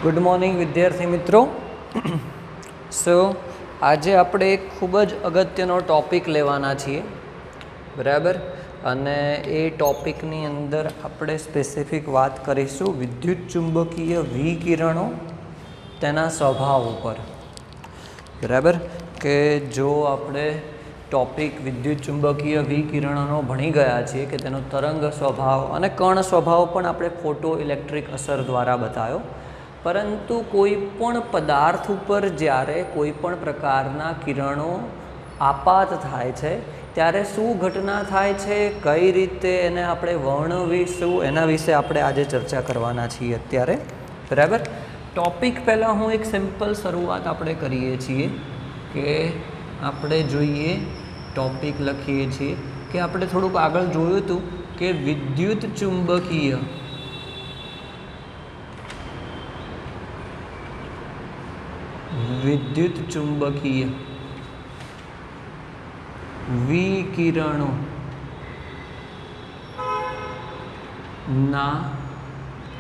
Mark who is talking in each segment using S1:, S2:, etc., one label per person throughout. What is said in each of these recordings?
S1: Good morning વિદ્યાર્થી મિત્રો. સો આજે આપણે એક ખૂબ જ અગત્યનો ટૉપિક લેવાના છીએ, બરાબર. અને એ ટૉપિકની અંદર આપણે સ્પેસિફિક વાત કરીશું વિદ્યુત ચુંબકીય વિકિરણો, તેના સ્વભાવ ઉપર, બરાબર. કે જો આપણે ટૉપિક વિદ્યુત ચુંબકીય વિકિરણોનો ભણી ગયા છીએ કે તેનો તરંગ સ્વભાવ અને કણ સ્વભાવ પણ આપણે ફોટો ઇલેક્ટ્રિક અસર દ્વારા બતાવ્યો, પરંતુ કોઈ પણ પદાર્થ ઉપર જ્યારે કોઈ પણ પ્રકારના કિરણો આપાત થાય છે ત્યારે શું ઘટના થાય છે, કઈ રીતે એને આપણે વર્ણવીશું, એના વિશે આપણે આજે ચર્ચા કરવાના છીએ અત્યારે, બરાબર. ટૉપિક પહેલાં હું એક સિમ્પલ શરૂઆત આપણે કરીએ છીએ કે આપણે જોઈએ ટૉપિક લખીએ છીએ કે આપણે થોડુંક આગળ જોયું હતું કે વિદ્યુત ચુંબકીય વિકિરણો ના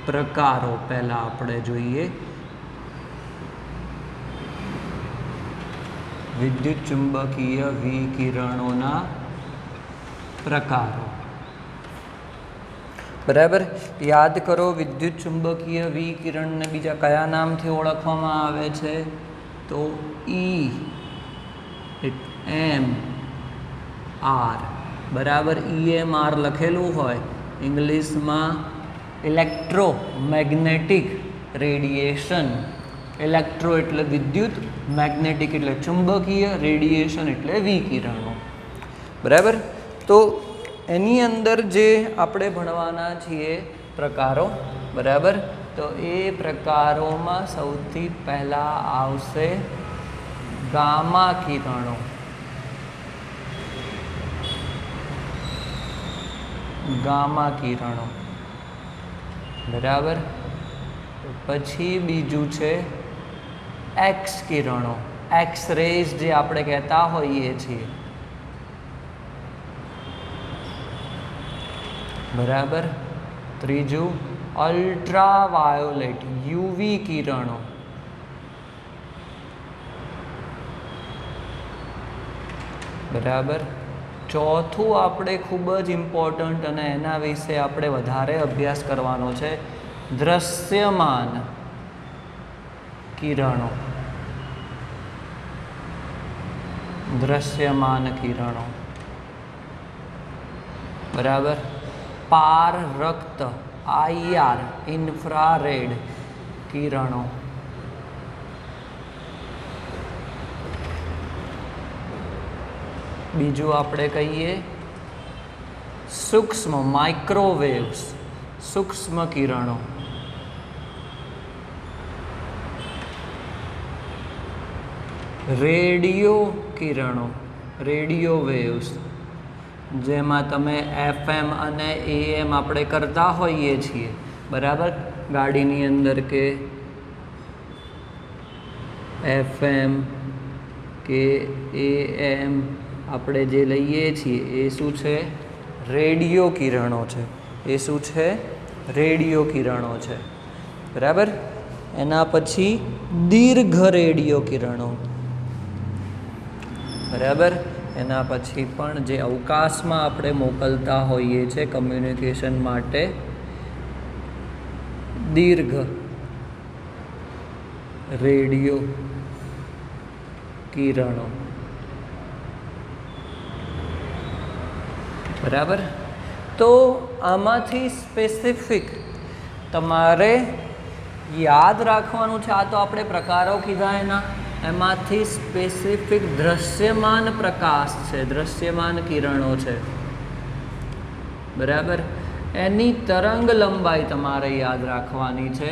S1: પ્રકારો પહેલા આપણે જોઈએ. વિદ્યુત ચુંબકીય વિકિરણોના પ્રકારો, બરાબર. યાદ કરો, વિદ્યુત ચુંબકીય વિકિરણને બીજા કયા નામથી ઓળખવામાં આવે છે? તો EMR, બરાબર. EMR લખેલું હોય ઇંગ્લિશમાં ઇલેક્ટ્રોમેગ્નેટિક રેડિયેશન. ઇલેક્ટ્રો એટલે વિદ્યુત, મેગ્નેટિક એટલે ચુંબકીય, રેડિયેશન એટલે વિકિરણો, બરાબર. તો એની અંદર જે આપણે ભણવાના છીએ પ્રકારો, બરાબર. તો એ પ્રકારોમાં સૌથી પહેલાં આવશે ગામા કિરણો. ગામા કિરણો, બરાબર. પછી બીજું છે એક્સ કિરણો, એક્સ રેઝ જે આપણે કહેતા હોઈએ છીએ, બરાબર. ત્રીજું અલ્ટ્રાવાયોલેટ યુવી કિરણો, બરાબર. ચોથું આપણે ખૂબ જ ઇમ્પોર્ટન્ટ અને એના વિશે આપણે વધારે અભ્યાસ કરવાનો છે, દૃશ્યમાન કિરણો. દૃશ્યમાન કિરણો, બરાબર. પારરક્ત IR ઇન્ફ્રારેડ કિરણો, બીજું આપણે કહીએ સૂક્ષ્મ માઇક્રોવેવ્સ, સૂક્ષ્મ કિરણો, રેડિયો કિરણો, રેડિયો વેવ્સ, જેમાં તમે FM અને AM આપણે કરતા હોઈએ છીએ, બરાબર. ગાડીની અંદર કે FM કે AM આપણે જે લઈએ છીએ એ શું છે? રેડિયો કિરણો છે. એ શું છે? રેડિયો કિરણો છે, બરાબર. એના પછી દીર્ઘ રેડિયો કિરણો, બરાબર. એના પછી પણ જે અવકાશમાં આપણે મોકલતા હોઈએ છીએ કમ્યુનિકેશન માટે, દીર્ઘ રેડિયો કિરણો, બરાબર. તો આમાંથી સ્પેસિફિક તમારે યાદ રાખવાનું છે. આ તો આપણે પ્રકારો કીધા એના, એમાંથી સ્પેસિફિક દૃશ્યમાન પ્રકાશ છે, દૃશ્યમાન કિરણો છે, બરાબર. એની તરંગ લંબાઈ તમારે યાદ રાખવાની છે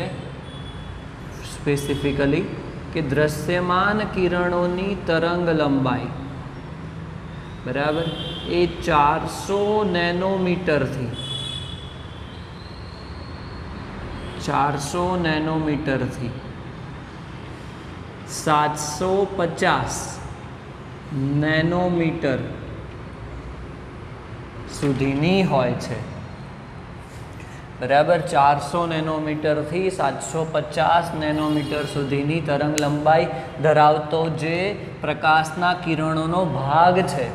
S1: સ્પેસિફિકલી, કે દૃશ્યમાન કિરણોની તરંગ લંબાઈ, બરાબર, એ 400 નેનોમીટરથી 750 નેનોમીટર સુધીની હોય છે. બરાબર 400 નેનોમીટરથી 750 નેનોમીટર સુધીની તરંગ લંબાઈ ધરાવતો જે પ્રકાશના કિરણોનો ભાગ છે,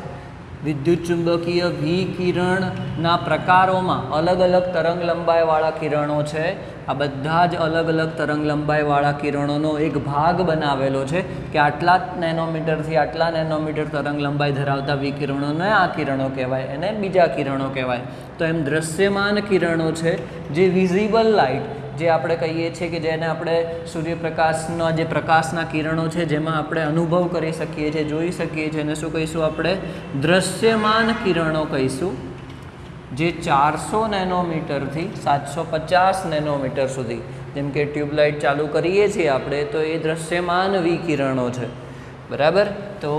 S1: વિદ્યુત ચુંબકીય વિકિરણના પ્રકારોમાં અલગ અલગ તરંગ લંબાઈવાળા કિરણો છે. આ બધા જ અલગ અલગ તરંગ લંબાઈવાળા કિરણોનો એક ભાગ બનાવેલો છે કે આટલા નેનોમીટરથી આટલા નેનોમીટર તરંગ લંબાઈ ધરાવતા વિકિરણોને આ કિરણો કહેવાય, એને બીજા કિરણો કહેવાય. તો એમ દૃશ્યમાન કિરણો છે જે વિઝિબલ લાઇટ, જે આપણે કહીએ છીએ કે જેને આપણે સૂર્યપ્રકાશના જે પ્રકાશના કિરણો છે જેમાં આપણે અનુભવ કરી શકીએ છીએ, જોઈ શકીએ છીએ, એને શું કહીશું આપણે? દૃશ્યમાન કિરણો કહીશું. જે 400 નેનોમીટરથી 750 નેનોમીટર સુધી, જેમ કે ટ્યુબલાઇટ ચાલુ કરીએ છીએ આપણે, તો એ દૃશ્યમાન વિકિરણો છે. બરાબર. તો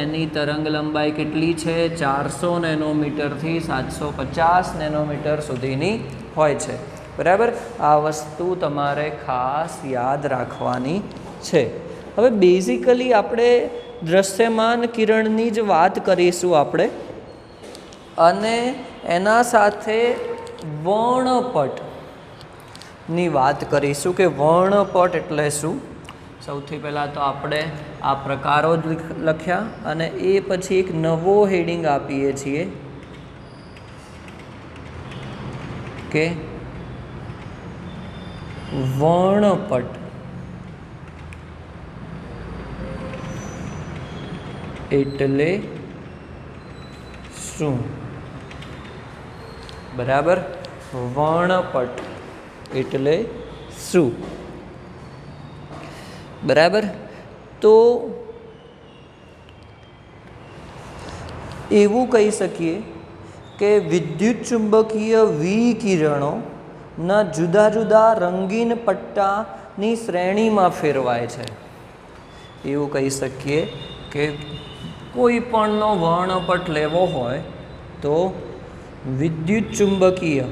S1: એની તરંગ લંબાઈ કેટલી છે? 400 નેનોમીટરથી 750 નેનોમીટર સુધીની હોય છે. બરાબર. આ વસ્તુ તમારે ખાસ યાદ રાખવાની છે. હવે બેઝિકલી આપણે દૃશ્યમાન કિરણની જ વાત કરીશું આપણે, અને એના સાથે વર્ણપટની વાત કરીશું કે વર્ણપટ એટલે શું. સૌથી પહેલાં તો આપણે આ પ્રકારો જ લખ્યા, અને એ પછી એક નવો હેડિંગ આપીએ છીએ કે વર્ણપટ એટલે શું? બરાબર. વર્ણપટ એટલે શું? બરાબર. તો એવું કહી શકીએ કે વિદ્યુત ચુંબકીય વિકિરણોના જુદા જુદા રંગીન પટ્ટાની શ્રેણીમાં ફેરવાય છે. એવું કહી શકીએ કે કોઈ પણનો વર્ણપટ લેવો હોય તો વિદ્યુત ચુંબકીય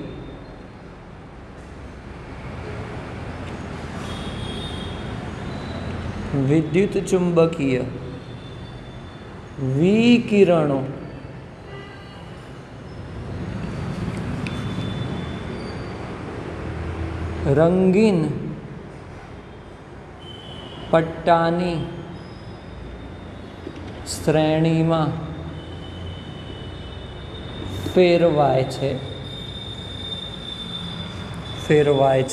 S1: વિકિરણો રંગીન પટ્ટાની શ્રેણીમાં ફેરવાય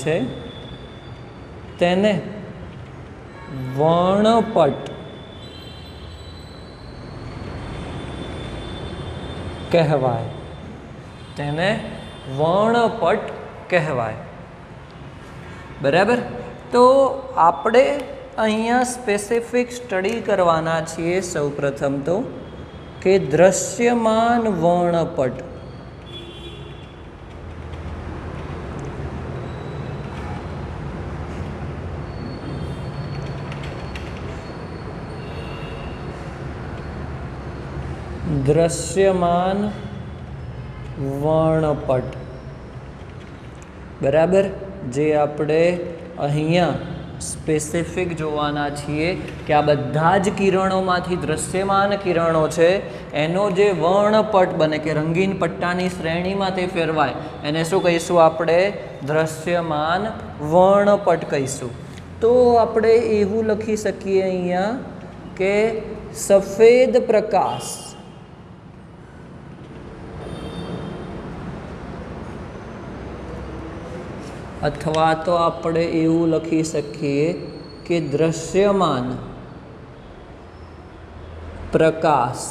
S1: છે તેને વર્ણપટ કહેવાય. બરાબર. તો આપણે અહીંયા સ્પેસિફિક સ્ટડી કરવાના છીએ સૌપ્રથમ તો કે દૃશ્યમાન વર્ણપટ બરાબર. જે આપણે અહીંયા સ્પેસિફિક જોવાના છીએ કે આ બધા જ કિરણોમાંથી દૃશ્યમાન કિરણો છે એનો જે વર્ણપટ બને કે રંગીન પટ્ટાની શ્રેણીમાં તે ફેરવાય, એને શું કહીશું આપણે? દૃશ્યમાન વર્ણપટ કહીશું. તો આપણે એવું લખી શકીએ અહીંયા કે સફેદ પ્રકાશ અથવા તો આપણે એવું લખી શકીએ કે દૃશ્યમાન પ્રકાશ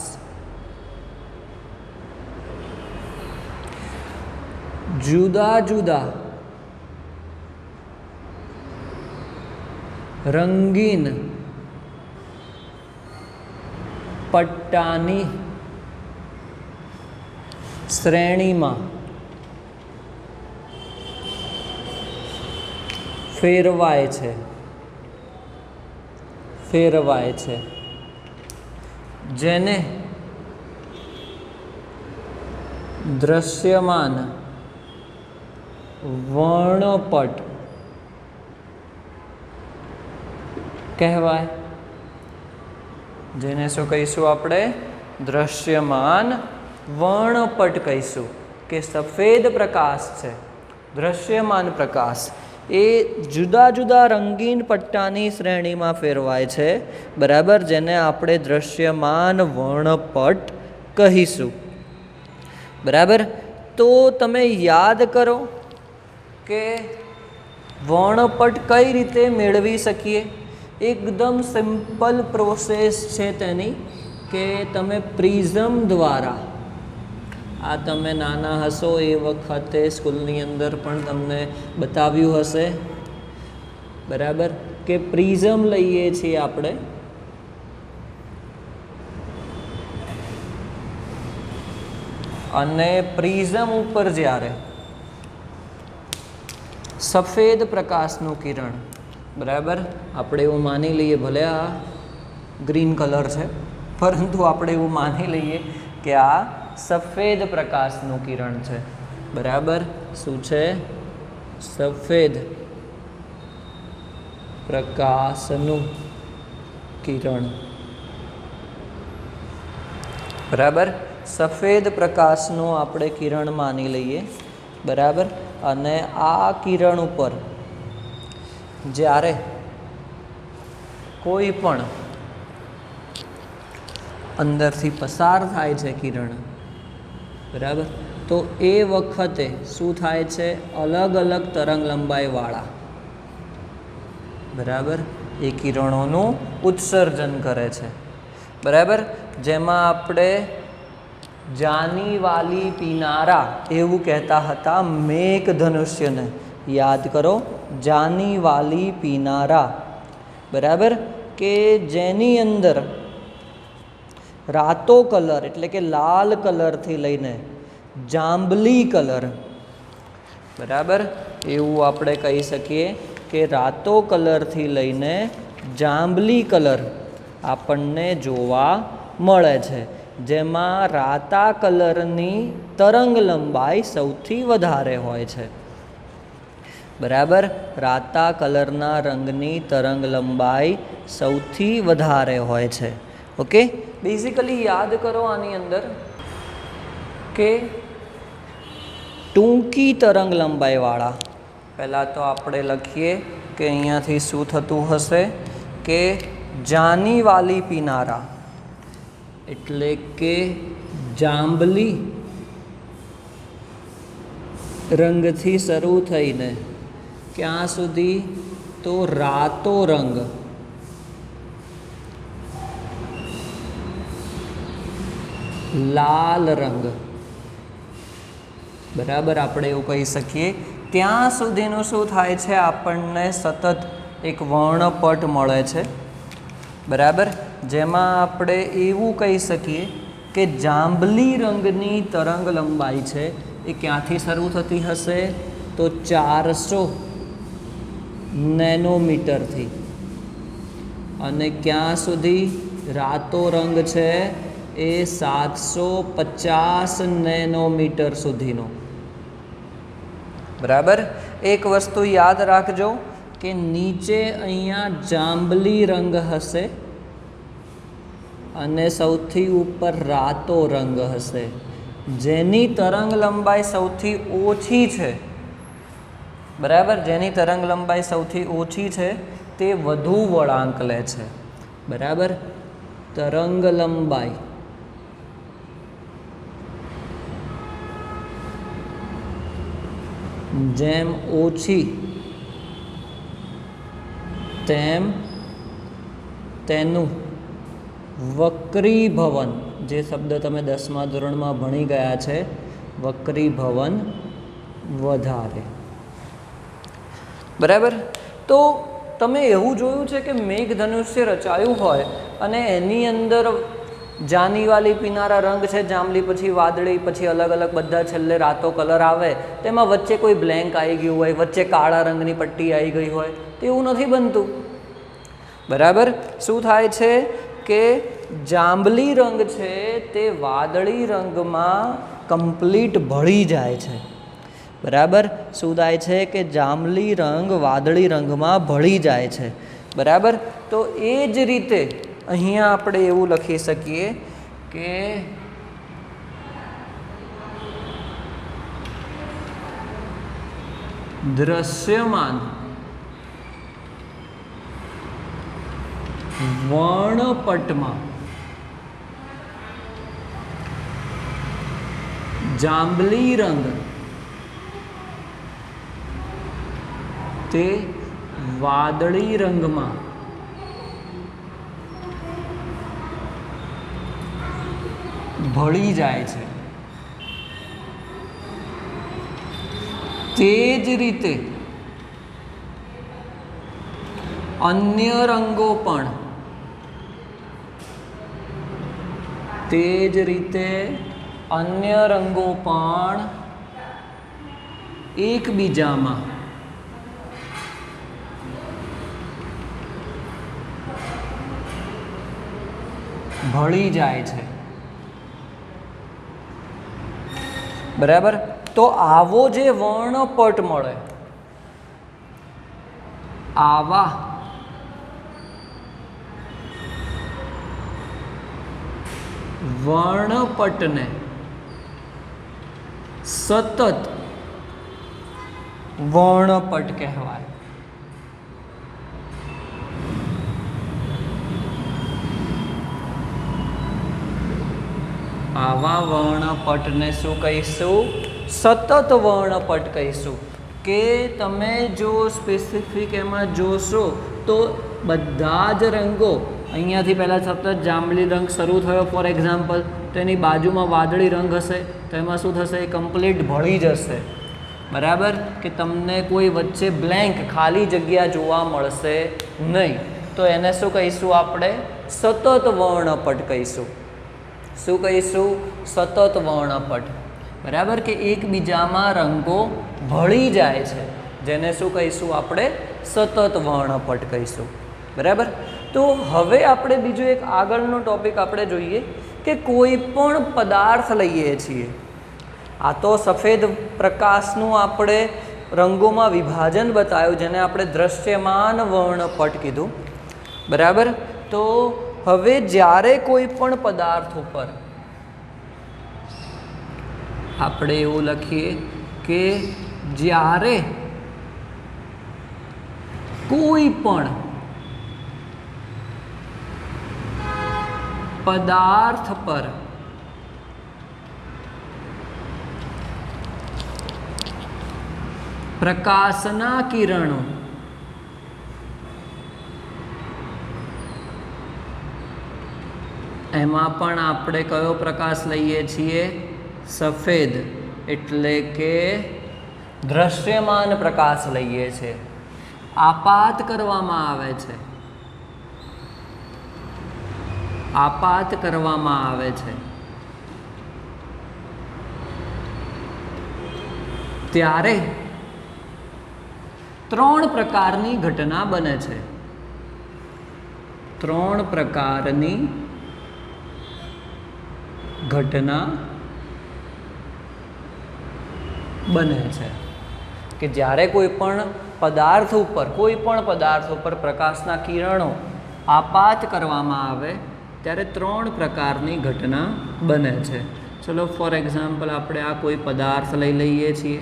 S1: જુદા જુદા રંગીન પટ્ટાની શ્રેણીમાં ફેરવાય છે જેને દૃશ્યમાન વર્ણપટ કહેવાય. જેને શું કહીશું આપણે? દૃશ્યમાન વર્ણપટ કહીશું કે સફેદ પ્રકાશ છે દૃશ્યમાન પ્રકાશ એ જુદા જુદા રંગીન પટ્ટાની શ્રેણીમાં ફેરવાય છે, બરાબર, જેને આપણે દૃશ્યમાન વર્ણપટ કહીશું. બરાબર. તો તમે યાદ કરો કે વર્ણપટ કઈ રીતે મેળવી શકીએ. એકદમ સિમ્પલ પ્રોસેસ છે તેની, કે તમે પ્રિઝમ દ્વારા, આ તમે નાના હશો એ વખતે સ્કૂલની અંદર પણ તમને બતાવ્યું હશે, બરાબર, કે પ્રિઝમ લઈએ છીએ આપણે, અને પ્રિઝમ ઉપર જ્યારે સફેદ પ્રકાશનું કિરણ, બરાબર, આપણે એવું માની લઈએ, ભલે આ ગ્રીન કલર છે પરંતુ આપણે એવું માની લઈએ કે આ સફેદ પ્રકાશનું કિરણ છે, બરાબર. શું છે? સફેદ પ્રકાશનું કિરણ, બરાબર. સફેદ પ્રકાશનું આપણે કિરણ માની લઈએ, બરાબર. અને આ કિરણ ઉપર જ્યારે કોઈ પણ અંદરથી પસાર થાય છે કિરણ, બરાબર, તો એ વખતે શું થાય છે? અલગ અલગ તરંગ લંબાઈવાળા, બરાબર, એ કિરણોનું ઉત્સર્જન કરે છે, બરાબર. જેમાં આપણે જાની વાલી પીનારા એવું કહેતા હતા મેઘધનુષ્યને. યાદ કરો, જાની વાલી પીનારા, બરાબર, કે જેની અંદર રાતો કલર એટલે કે લાલ કલરથી લઈને જાંબલી કલર, બરાબર, એવું આપણે કહી શકીએ કે રાતો કલરથી લઈને જાંબલી કલર આપણને જોવા મળે છે, જેમાં રાતા કલરની તરંગ લંબાઈ સૌથી વધારે હોય છે, બરાબર. રાતા કલરના રંગની તરંગ લંબાઈ સૌથી વધારે હોય છે. ઓકે, બેઝિકલી યાદ કરો આની અંદર કે ટૂંકી તરંગ લંબાઈવાળા, પહેલાં તો આપણે લખીએ કે અહીંયાથી શું થતું હશે કે જાની વાલી પીનારા એટલે કે જાંબલી રંગથી શરૂ થઈને ક્યાં સુધી? તો રાતો રંગ, લાલ રંગ, બરાબર, આપણે એવું કહી શકીએ. ત્યાં સુધીનું શું થાય છે? આપણને સતત એક વર્ણપટ મળે છે, બરાબર, જેમાં આપણે એવું કહી શકીએ કે જાંબલી રંગની તરંગ લંબાઈ છે એ ક્યાંથી શરૂ થતી હશે? તો 400 નેનોમીટરથી, અને ક્યાં સુધી? રાતો રંગ છે એ 750 નેનોમીટર સુધીનો, બરાબર. એક વસ્તુ યાદ રાખજો કે નીચે અહીંયા જાંબલી રંગ હશે અને સૌથી ઉપર રાતો રંગ હશે. જેની તરંગ લંબાઈ સૌથી ઓછી છે, બરાબર, જેની તરંગ લંબાઈ સૌથી ઓછી છે તે વધુ વળાંક લે છે, બરાબર. તરંગ લંબાઈ જેમ ઓછી તેમ તેનું વક્રીભવન, જે શબ્દ તમે 10મા ધોરણમાં ભણી ગયા છે, વક્રીભવન વધારે, બરાબર. તો તમે એવું જોયું છે કે મેઘધનુષ્ય રચાયું હોય અને એની અંદર જાનીવાલી પીનારા રંગ છે, જાંબલી, પછી વાદળી, પછી અલગ અલગ બધા છેલ્લે રાતો કલર આવે, તેમાં વચ્ચે કોઈ બ્લેન્ક આવી ગયું હોય, વચ્ચે કાળા રંગની પટ્ટી આવી ગઈ હોય, તો એવું નથી બનતું, બરાબર. શું થાય છે કે જાંબલી રંગ છે તે વાદળી રંગમાં કમ્પ્લીટ ભળી જાય છે, બરાબર. શું થાય છે કે જાંબલી રંગ વાદળી રંગમાં ભળી જાય છે, બરાબર. તો એ જ રીતે અહીંયા આપણે એવું લખી શકીએ કે દ્રશ્યમાન વર્ણપટમાં જાંબલી રંગ તે વાદળી રંગમાં ભળી જાય છે. તે જ રીતે અન્ય રંગો પણ એકબીજામાં ભળી જાય છે. બરાબર. તો આવો જે વર્ણપટ મળે, આવા વર્ણપટને સતત વર્ણપટ કહેવાય. આવા વર્ણપટને શું કહીશું? સતત વર્ણપટ કહીશું. કે તમે જો સ્પેસિફિક એમાં જોશો તો બધા જ રંગો, અહીંયાથી પહેલાં સતત જાંબલી રંગ શરૂ થયો ફોર એક્ઝામ્પલ, તેની બાજુમાં વાદળી રંગ હશે તો એમાં શું થશે? કમ્પ્લીટ ભળી જશે. બરાબર. કે તમને કોઈ વચ્ચે બ્લેન્ક ખાલી જગ્યા જોવા મળશે નહીં. તો એને શું કહીશું આપણે? સતત વર્ણપટ કહીશું. શું કહીશું? સતત વર્ણપટ. બરાબર. કે એકબીજામાં રંગો ભળી જાય છે, જેને શું કહીશું આપણે? સતત વર્ણપટ કહીશું. બરાબર. તો હવે આપણે બીજો એક આગળનો ટોપિક આપણે જોઈએ કે કોઈ પણ પદાર્થ લઈએ છીએ. આ તો સફેદ પ્રકાશનું આપણે રંગોમાં વિભાજન બતાવ્યું, જેને આપણે દ્રશ્યમાન વર્ણપટ કીધું. બરાબર. તો હવે જ્યારે કોઈ પણ પદાર્થ ઉપર આપણે એવું લખીએ કે જ્યારે કોઈ પણ પદાર્થ પર પ્રકાશના કિરણો એમાં પણ આપણે કયો પ્રકાશ લઈએ છીએ? સફેદ, એટલે કે દ્રશ્યમાન પ્રકાશ લઈએ છીએ. આપાત કરવામાં આવે છે. આપાત કરવામાં આવે છે ત્યારે 3 પ્રકારની ઘટના બને છે. 3 પ્રકારની ઘટના બને છે કે જ્યારે કોઈ પણ પદાર્થ ઉપર પ્રકાશના કિરણો આપાત કરવામાં આવે ત્યારે 3 પ્રકારની ઘટના બને છે. ચલો ફોર એક્ઝામ્પલ આપણે આ કોઈ પદાર્થ લઈ લઈએ છીએ.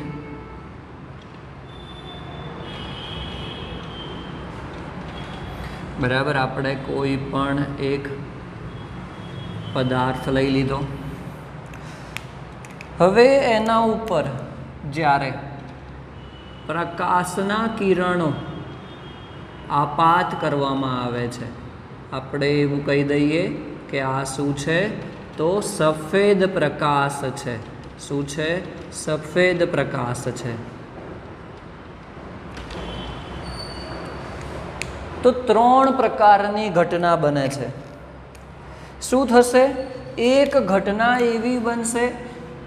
S1: બરાબર. આપણે કોઈ પણ એક પદાર્થ લઈ લીધો. હવે એના ઉપર જ્યારે પ્રકાશના કિરણો આપાત કરવામાં આવે છે, આપણે એવું કહી દઈએ કે આ શું છે? તો સફેદ પ્રકાશ છે. શું છે? સફેદ પ્રકાશ છે. તો 3 પ્રકારની ઘટના બને છે. શું થશે? એક ઘટના એવી બનશે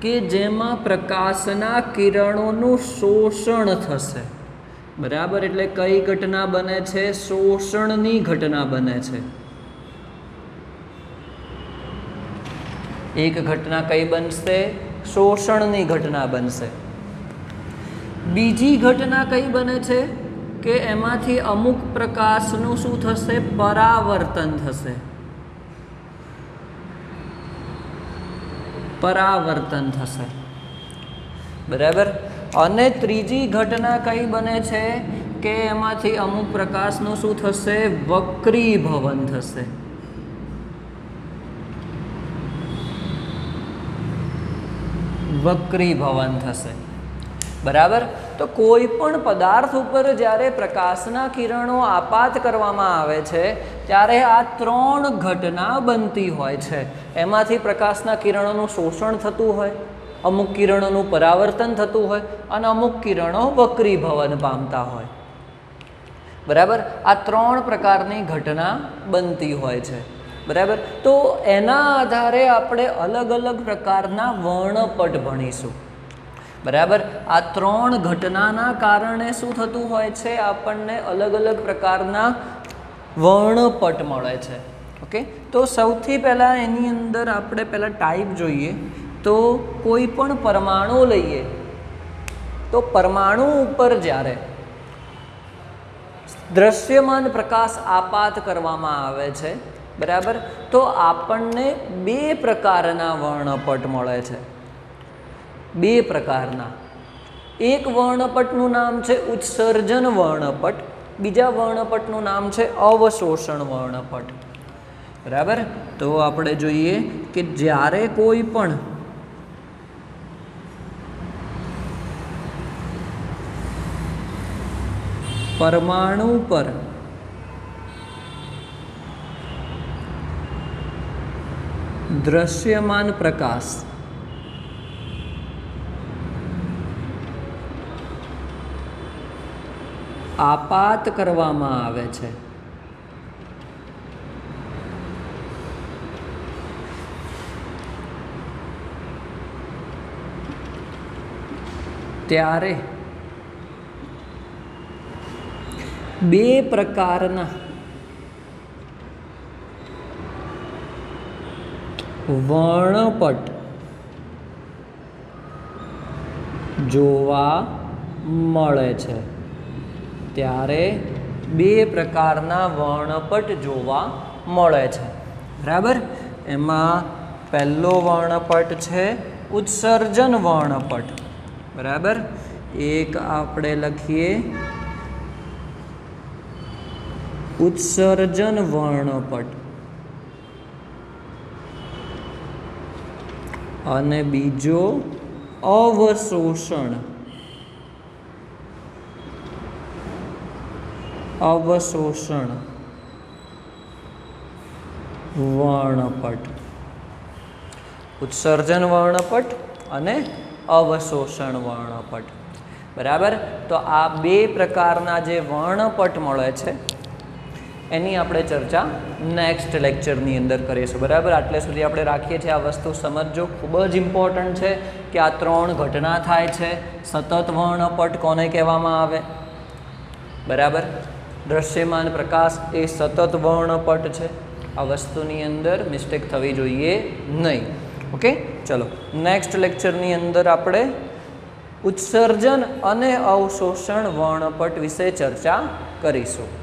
S1: કે જેમાં પ્રકાશના કિરણોનું શોષણ થશે. બરાબર. એટલે કઈ ઘટના બને છે? શોષણની ઘટના બને છે. એક ઘટના કઈ બનશે? શોષણની ઘટના બનશે. બીજી ઘટના કઈ બને છે કે એમાંથી અમુક પ્રકાશનું શું થશે? પરાવર્તન થશે. પરાવર્તન થશે. બરાબર. અને ત્રીજી ઘટના કઈ બને છે કે એમાંથી અમુક પ્રકાશનું શું થશે? વક્રીભવન થશે. વક્રીભવન થશે. બરાબર. તો કોઈ પણ પદાર્થ ઉપર જ્યારે પ્રકાશના કિરણો આપાત કરવામાં આવે છે ત્યારે આ ત્રણ ઘટના બનતી હોય છે. એમાંથી પ્રકાશના કિરણોનું શોષણ થતું હોય, અમુક કિરણોનું પરાવર્તન થતું હોય અને અમુક કિરણો વક્રીભવન પામતા હોય. બરાબર. આ ત્રણ પ્રકારની ઘટના બનતી હોય છે. બરાબર. તો એના આધારે આપણે અલગ અલગ પ્રકારના વર્ણપટ ભણીશું. બરાબર. આ ત્રણ ઘટનાના કારણે શું થતું હોય છે? આપણને અલગ અલગ પ્રકારના વર્ણપટ મળે છે. ઓકે. તો સૌથી પહેલાં એની અંદર આપણે પહેલાં ટાઈપ જોઈએ. તો કોઈ પણ પરમાણુ લઈએ તો પરમાણુ ઉપર જ્યારે દ્રશ્યમાન પ્રકાશ આપાત કરવામાં આવે છે, બરાબર, તો આપણને બે પ્રકારના વર્ણપટ મળે છે. બે પ્રકારના. એક વર્ણપટનું નામ છે ઉત્સર્જન વર્ણપટ, બીજા વર્ણપટનું નામ છે અવશોષણ વર્ણપટ. બરાબર. તો આપણે જોઈએ કે જ્યારે કોઈ પણ પરમાણુ પર દ્રશ્યમાન પ્રકાશ આપાત કરવામાં આવે છે ત્યારે બે પ્રકારના વર્ણપટ જોવા મળે છે. ત્યારે બે પ્રકારના વર્ણપટ જોવા મળે છે. બરાબર. એમાં પહેલો વર્ણપટ છે ઉત્સર્જન વર્ણપટ. બરાબર. એક આપણે લખીએ ઉત્સર્જન વર્ણપટ અને બીજો અવશોષણ વર્ણપટ. ઉત્સર્જન વર્ણપટ અને અવશોષણ વર્ણપટ. બરાબર. તો આ બે પ્રકારના જે વર્ણપટ મળે છે એની આપણે ચર્ચા નેક્સ્ટ લેક્ચરની અંદર કરીશું. બરાબર. આટલે સુધી આપણે રાખીએ છીએ. આ વસ્તુ સમજજો, ખૂબ જ ઇમ્પોર્ટન્ટ છે કે આ ત્રણ ઘટના થાય છે. સતત વર્ણપટ કોને કહેવામાં આવે? બરાબર. દ્રશ્યમાન પ્રકાશ એ સતત વર્ણપટ છે. આ વસ્તુની અંદર મિસ્ટેક થવી જોઈએ નહીં. ઓકે. ચલો નેક્સ્ટ લેક્ચરની અંદર આપણે ઉત્સર્જન અને અવશોષણ વર્ણપટ વિશે ચર્ચા કરીશું.